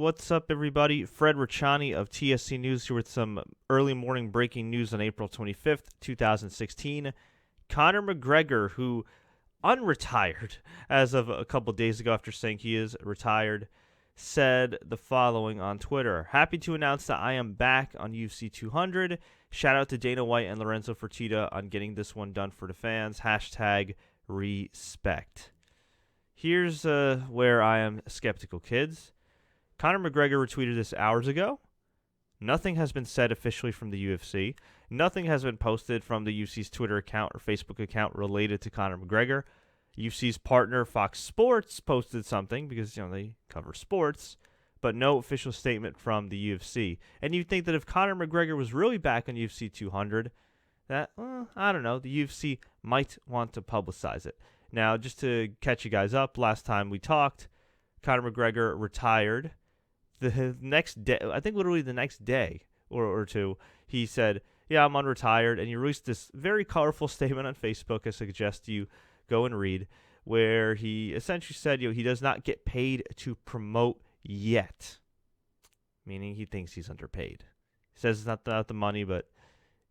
what's up, everybody? Fred Ricciani of TSC News here with some early morning breaking news on April 25th, 2016. Conor McGregor, who unretired as of a couple days ago after saying he is retired, said the following on Twitter. Happy to announce that I am back on UFC 200. Shout out to Dana White and Lorenzo Fertitta on getting this one done for the fans. Hashtag respect. Here's where I am skeptical, kids. Conor McGregor retweeted this hours ago. Nothing has been said officially from the UFC. Nothing has been posted from the UFC's Twitter account or Facebook account related to Conor McGregor. UFC's partner, Fox Sports, posted something because, they cover sports, but no official statement from the UFC. And you'd think that if Conor McGregor was really back on UFC 200, that, I don't know, the UFC might want to publicize it. Now, just to catch you guys up, last time we talked, Conor McGregor retired. The next day, I think literally the next day or two, he said, yeah, I'm unretired. And he released this very colorful statement on Facebook I suggest you go and read, where he essentially said, he does not get paid to promote yet, meaning he thinks he's underpaid. He says it's not about the money, but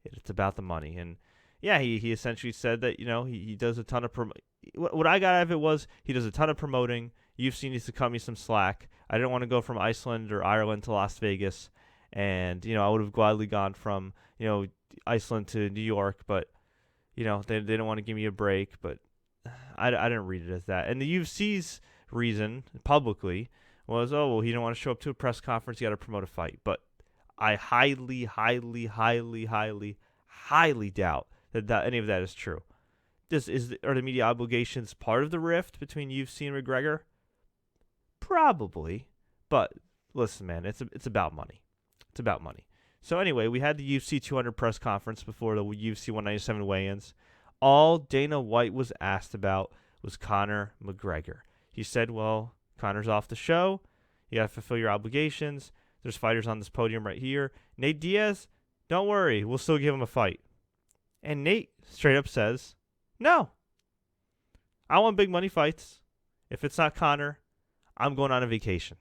it's about the money. And yeah, he essentially said that, he does a ton of what I got out of it was he does a ton of promoting. UFC needs to cut me some slack. I didn't want to go from Iceland or Ireland to Las Vegas. And, I would have gladly gone from, Iceland to New York. But, they didn't want to give me a break. But I didn't read it as that. And the UFC's reason publicly was, he didn't want to show up to a press conference. You got to promote a fight. But I highly, highly, highly, highly, highly doubt that any of that is true. Are the media obligations part of the rift between UFC and McGregor? Probably, but listen, man, it's about money. It's about money. So anyway, we had the UFC 200 press conference before the UFC 197 weigh-ins. All Dana White was asked about was Conor McGregor. He said, well, Conor's off the show. You got to fulfill your obligations. There's fighters on this podium right here. Nate Diaz, don't worry, we'll still give him a fight. And Nate straight up says, no. I want big money fights. If it's not Conor, I'm going on a vacation.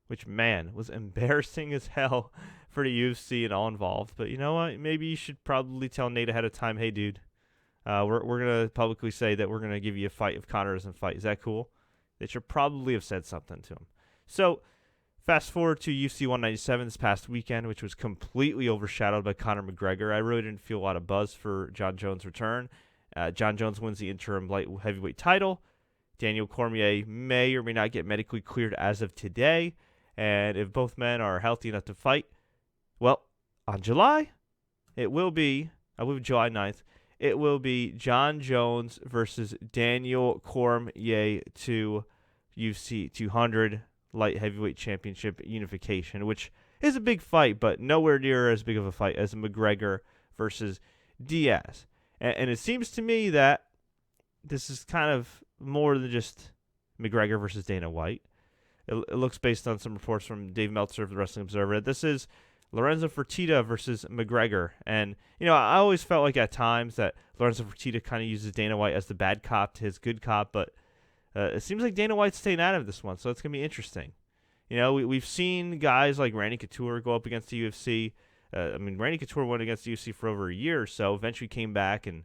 Which, man, was embarrassing as hell for the UFC and all involved. But you know what? Maybe you should probably tell Nate ahead of time, hey, dude, we're going to publicly say that we're going to give you a fight if Conor doesn't fight. Is that cool? They should probably have said something to him. So, fast forward to UFC 197 this past weekend, which was completely overshadowed by Conor McGregor. I really didn't feel a lot of buzz for Jon Jones' return. Jon Jones wins the interim light heavyweight title. Daniel Cormier may or may not get medically cleared as of today. And if both men are healthy enough to fight, well, on July, it will be, I believe July 9th, it will be Jon Jones versus Daniel Cormier to UFC 200 light heavyweight championship unification, which is a big fight, but nowhere near as big of a fight as McGregor versus Diaz. And it seems to me that this is kind of more than just McGregor versus Dana White. It looks, based on some reports from Dave Meltzer of the Wrestling Observer, that this is Lorenzo Fertitta versus McGregor. And, I always felt like at times that Lorenzo Fertitta kind of uses Dana White as the bad cop to his good cop, but it seems like Dana White's staying out of this one, so it's going to be interesting. We've seen guys like Randy Couture go up against the UFC. Randy Couture went against the UFC for over a year or so, eventually came back, and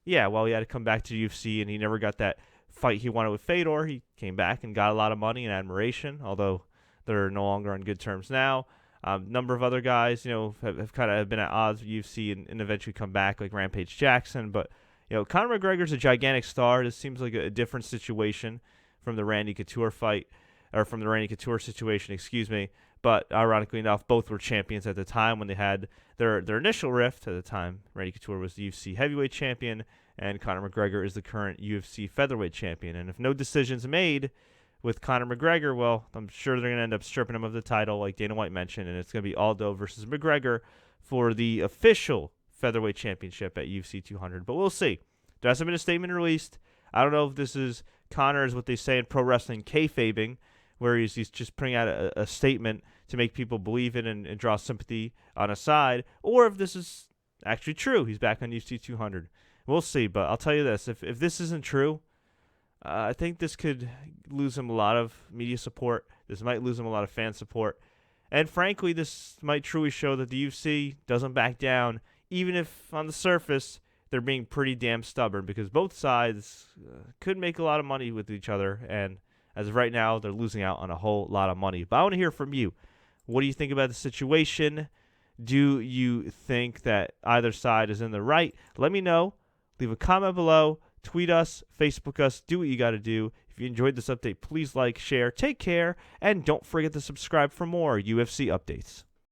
he had to come back to the UFC, and he never got that fight he wanted with Fedor. He came back and got a lot of money and admiration, although they're no longer on good terms now. Number of other guys, have kind of been at odds with UFC and eventually come back, like Rampage Jackson, but Conor McGregor's a gigantic star. This seems like a different situation from the Randy Couture fight, or from the Randy Couture situation, excuse me. But ironically enough, both were champions at the time when they had their initial rift. At the time, Randy Couture was the UFC heavyweight champion, and Conor McGregor is the current UFC featherweight champion. And if no decision's made with Conor McGregor, well, I'm sure they're going to end up stripping him of the title, like Dana White mentioned, and it's going to be Aldo versus McGregor for the official featherweight championship at UFC 200. But we'll see. There hasn't been a statement released. I don't know if this is Conor, is what they say in pro wrestling, kayfabing, where he's just putting out a statement to make people believe it and draw sympathy on a side, or if this is actually true. He's back on UFC 200. We'll see, but I'll tell you this. If this isn't true, I think this could lose him a lot of media support. This might lose them a lot of fan support. And frankly, this might truly show that the UFC doesn't back down, even if on the surface they're being pretty damn stubborn, because both sides could make a lot of money with each other. And as of right now, they're losing out on a whole lot of money. But I want to hear from you. What do you think about the situation? Do you think that either side is in the right? Let me know. Leave a comment below. Tweet us. Facebook us. Do what you got to do. If you enjoyed this update, please like, share, take care, and don't forget to subscribe for more UFC updates.